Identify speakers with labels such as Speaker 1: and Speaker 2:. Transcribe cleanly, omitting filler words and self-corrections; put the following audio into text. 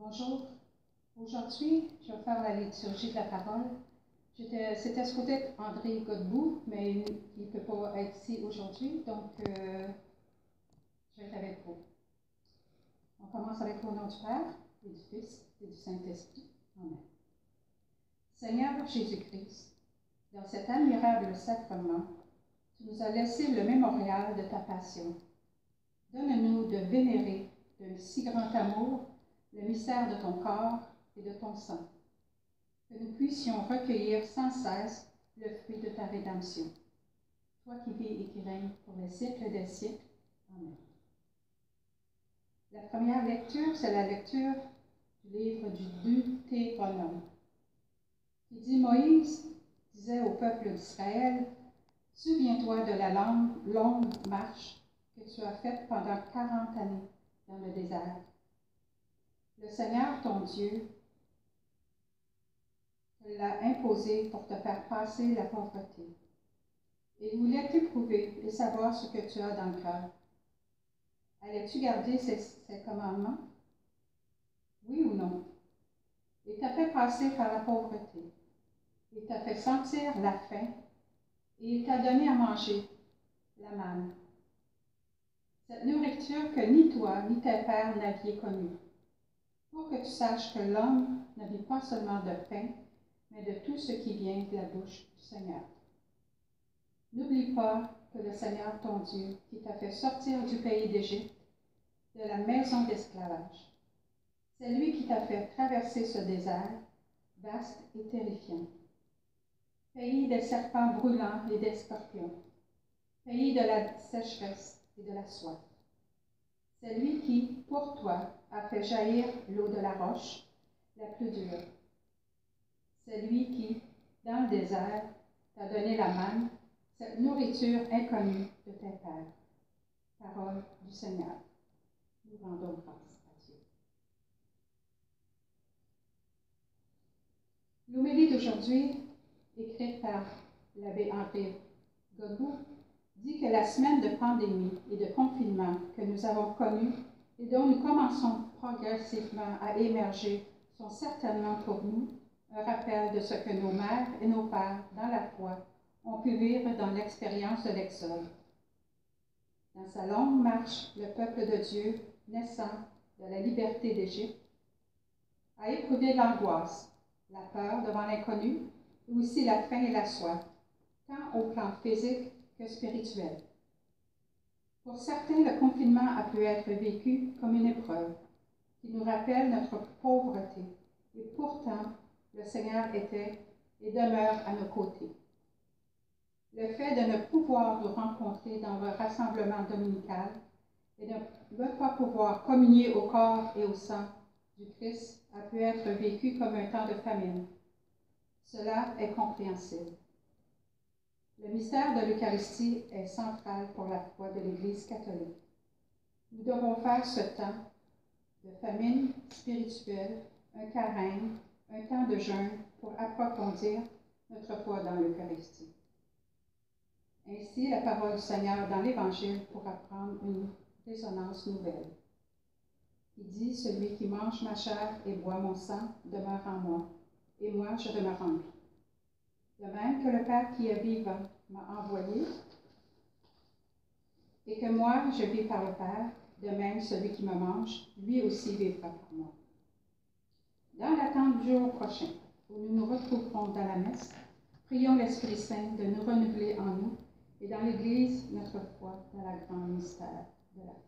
Speaker 1: Bonjour. Aujourd'hui, je vais faire la liturgie de la parole. C'était supposé être André Godbout, mais il ne peut pas être ici aujourd'hui, donc je vais être avec vous. On commence avec le nom du Père, et du Fils, et du Saint-Esprit. Amen. Seigneur Jésus-Christ, dans cet admirable sacrement, tu nous as laissé le mémorial de ta passion. Donne-nous de vénérer d'un si grand amour le mystère de ton corps et de ton sang, que nous puissions recueillir sans cesse le fruit de ta rédemption. Toi qui vis et qui règnes pour les siècles des siècles. Amen. La première lecture, c'est la lecture du livre du Deutéronome, qui dit: Moïse disait au peuple d'Israël: Souviens-toi de la longue marche que tu as faite pendant 40 années dans le désert. Le Seigneur, ton Dieu, te l'a imposé pour te faire passer la pauvreté. Et il voulait t'éprouver et savoir ce que tu as dans le cœur. Allais-tu garder ses commandements? Oui ou non? Il t'a fait passer par la pauvreté. Il t'a fait sentir la faim et il t'a donné à manger la manne. Cette nourriture que ni toi ni tes pères n'aviez connue, pour que tu saches que l'homme ne vit pas seulement de pain, mais de tout ce qui vient de la bouche du Seigneur. N'oublie pas que le Seigneur, ton Dieu, qui t'a fait sortir du pays d'Égypte, de la maison d'esclavage, c'est lui qui t'a fait traverser ce désert, vaste et terrifiant, pays des serpents brûlants et des scorpions, pays de la sécheresse et de la soif. C'est lui qui, pour toi, a fait jaillir l'eau de la roche, la plus dure. C'est lui qui, dans le désert, t'a donné la manne, cette nourriture inconnue de tes pères. Parole du Seigneur. Nous rendons grâce à Dieu. L'homélie d'aujourd'hui, écrite par l'abbé André Godbout, dit que la semaine de pandémie et de confinement que nous avons connue et dont nous commençons progressivement à émerger sont certainement pour nous un rappel de ce que nos mères et nos pères, dans la foi, ont pu vivre dans l'expérience de l'Exode. Dans sa longue marche, le peuple de Dieu, naissant de la liberté d'Égypte, a éprouvé l'angoisse, la peur devant l'inconnu, et aussi la faim et la soif, tant au plan physique que spirituel. Pour certains, le confinement a pu être vécu comme une épreuve qui nous rappelle notre pauvreté, et pourtant, le Seigneur était et demeure à nos côtés. Le fait de ne pouvoir nous rencontrer dans le rassemblement dominical et de ne pas pouvoir communier au corps et au sang du Christ a pu être vécu comme un temps de famine. Cela est compréhensible. Le mystère de l'Eucharistie est central pour la foi de l'Église catholique. Nous devons faire ce temps de famine spirituelle, un carême, un temps de jeûne pour approfondir notre foi dans l'Eucharistie. Ainsi, la parole du Seigneur dans l'Évangile pourra prendre une résonance nouvelle. Il dit: Celui qui mange ma chair et boit mon sang demeure en moi, et moi je demeure en lui. De même que le Père qui est vivant m'a envoyé, et que moi je vis par le Père, de même celui qui me mange, lui aussi vivra par moi. Dans l'attente du jour prochain, où nous nous retrouverons dans la messe, prions l'Esprit Saint de nous renouveler en nous et dans l'Église notre foi dans le grand mystère de la foi.